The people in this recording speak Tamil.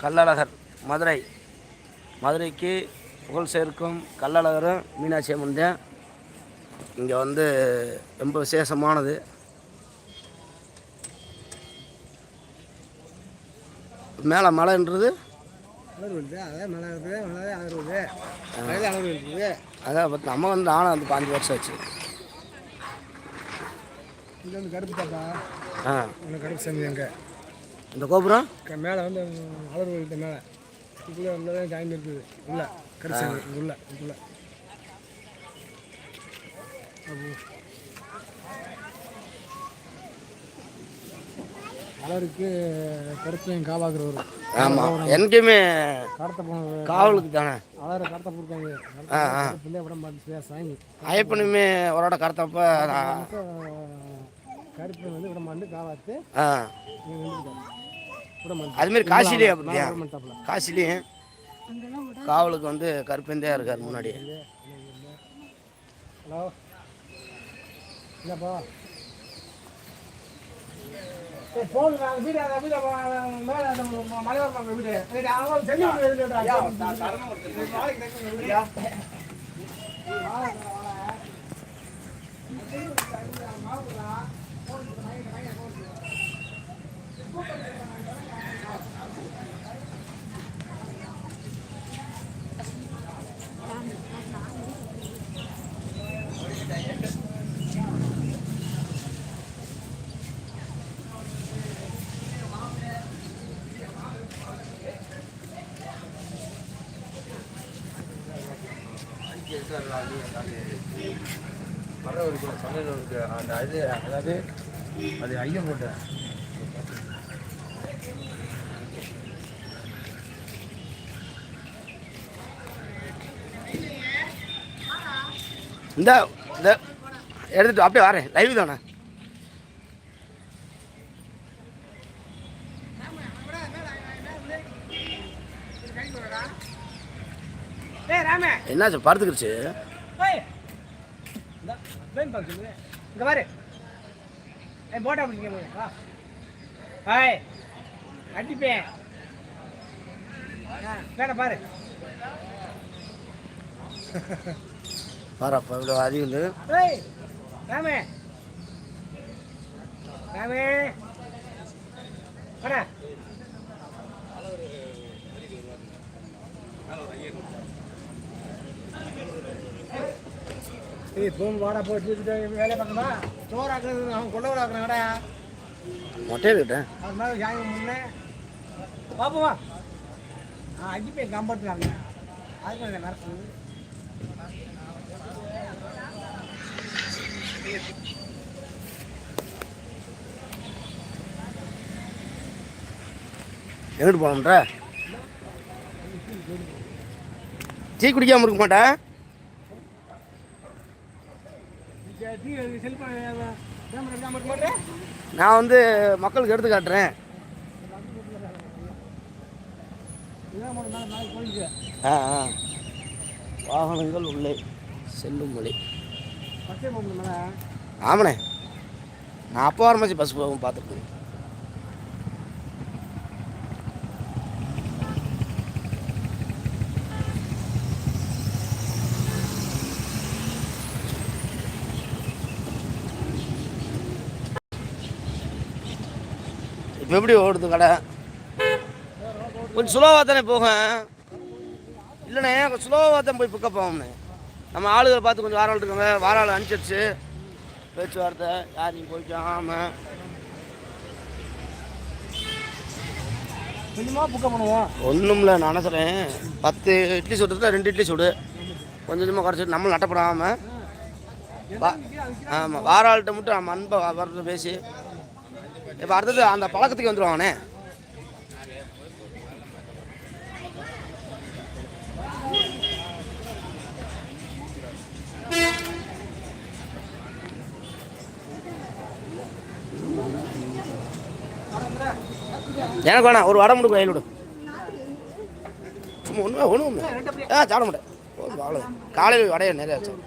கள்ளழகர் மதுரை. மதுரைக்கு புகழ் சேர்க்கும் கள்ளழகரும் மீனாட்சி அம்மன் தான் இங்கே வந்து ரொம்ப விசேஷமானது. மேலே மலைன்றது அதான் பற்றி நம்ம வந்து ஆனால் வந்து 5 வருஷம் ஆச்சு. இது வந்து கருப்பு தாத்தா. கருப்பு சாமி எங்கே இந்த கோபுரம் மேலே வந்து அலர் கோயில்கிட்ட மேலே இதுக்குள்ளே உள்ளதான் ஜாயின் இருக்குது. உள்ள கருப்பு சாமி உள்ள இதுக்குள்ள அலருக்கு கருப்பையும் காவாக்குறவர். ஆமாம், எனக்குமே கடத்த போன காவலுக்கு தானே அலரை கடத்த போயிருக்காங்க. பிள்ளை விட மாட்டேன் சாமி. ஐயப்பனுமே அவரோட கடத்தப்ப கருப்பை வந்து விட மாட்டு காவாத்து அதுமாரி காசிலேயே அப்படியா? காசிலேயும் காவலுக்கு வந்து கருப்பந்தே இருக்கார் முன்னாடி. ஹலோ இல்லைப்பா போன் வீடு வீடு மேலே மலையோர வீடு அந்த இது அதாவது அது ஐயம் போட்ட இந்த எடுத்துட்டு அப்படியே வரேன். லைவ் தானே. என்னாச்சு படுத்துக்கிடுச்சு? இங்க பாரு போட்டா பிடிக்க அடிப்பேன் பாரு பாருப்பா இவ்வளோ அதிகம். ராமே ராமே வாடா ஃபோன் வாடா போட்டு வேலை பார்க்கணுமா? சோறு ஆக்குறது அவன் கொள்ள விட ஆக்குறான் கடா மொட்டையில் விட்டேன். அது மாதிரி ஜாயின் முன்னே பாப்போமா அடிப்பேன் கம்பட்டுறாங்க. அதுக்கு இல்லை நடக்குது. எங்கிட்டு போகணுன்ற டீ குடிக்காமல் இருக்க மாட்டேன். நான் வந்து மக்களுக்கு எடுத்து காட்டுறேன். வாகனங்கள் உள்ளே செல்லும் மொழி. ஆமாண்ணே, நான் அப்போ ஆரம்பிச்சு பஸ் போகும் பார்த்துருக்கேன். இப்போ எப்படி ஓடுது கடை? கொஞ்சம் ஸ்லோவாக தானே போகும். இல்லைண்ணே கொஞ்சம் ஸ்லோவாக தான் போய் பிக்கப் ஆகும்ண்ணே. நம்ம ஆளுகளை பார்த்து கொஞ்சம் வாராள் இருக்காங்க, வாராள் அனுப்பிச்சிடுச்சு பேச்சுவார்த்தை. யார் நீங்கள் போய்க்கலாம். ஆமாம் கொஞ்சமாக பிக்கப் பண்ணுவோம். ஒன்றும் இல்லை, நான் சொல்கிறேன் 10 இட்லி சுடுறதுல 2 இட்லி சுடு, கொஞ்சம் கொஞ்சமாக குறைச்சிட்டு நம்மளும் நட்டப்படாமல். ஆமாம், வாராள்கிட்ட மட்டும் நம்ம அன்பை வரது பேசி இப்போ அடுத்தது அந்த பழக்கத்துக்கு வந்துடுவாங்கண்ணே. எனக்கு வேணா ஒரு வடை மட்டும் கையில் விடும். சும்மா ஒன்று சாப்பிட மாட்டேன். காலையில் வடையை நிறையா வச்சேன்.